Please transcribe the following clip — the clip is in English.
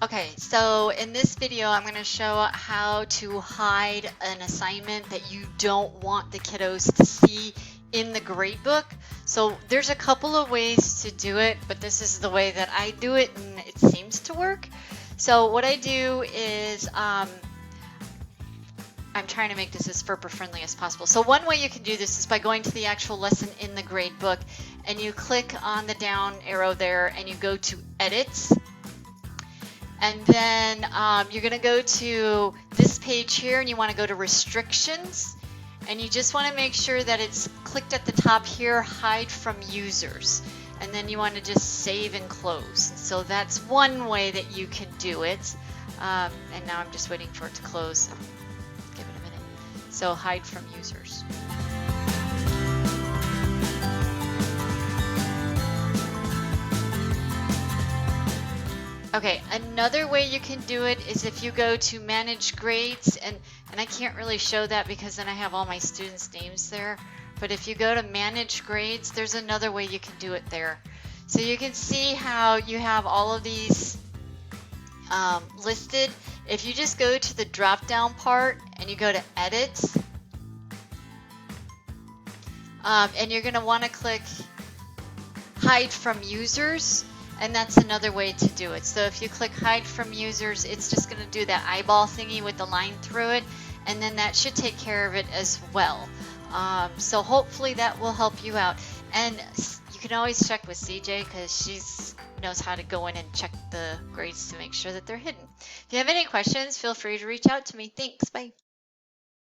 Okay, so in this video, I'm going to show how to hide an assignment that you don't want the kiddos to see in the gradebook. So there's a couple of ways to do it, but this is the way that I do it, and it seems to work. So what I do is I'm trying to make this as FERPA friendly as possible. So one way you can do this is by going to the actual lesson in the gradebook, and you click on the down arrow there, and you go to Edit. And then you're going to go to this page here, and you want to go to Restrictions. And you just want to make sure that it's clicked at the top here, Hide from Users. And then you want to just save and close. So that's one way that you can do it. And now I'm just waiting for it to close. Give it a minute. So Hide from Users. Okay, another way you can do it is if you go to Manage Grades, and I can't really show that because then I have all my students' names there, but if you go to Manage Grades, there's another way you can do it there. So you can see how you have all of these listed. If you just go to the drop-down part and you go to Edit, and you're going to want to click Hide from Users. And that's another way to do it. So if you click Hide from Users, it's just going to do that eyeball thingy with the line through it. And then that should take care of it as well. So hopefully that will help you out. And you can always check with CJ because she knows how to go in and check the grades to make sure that they're hidden. If you have any questions, feel free to reach out to me. Thanks. Bye.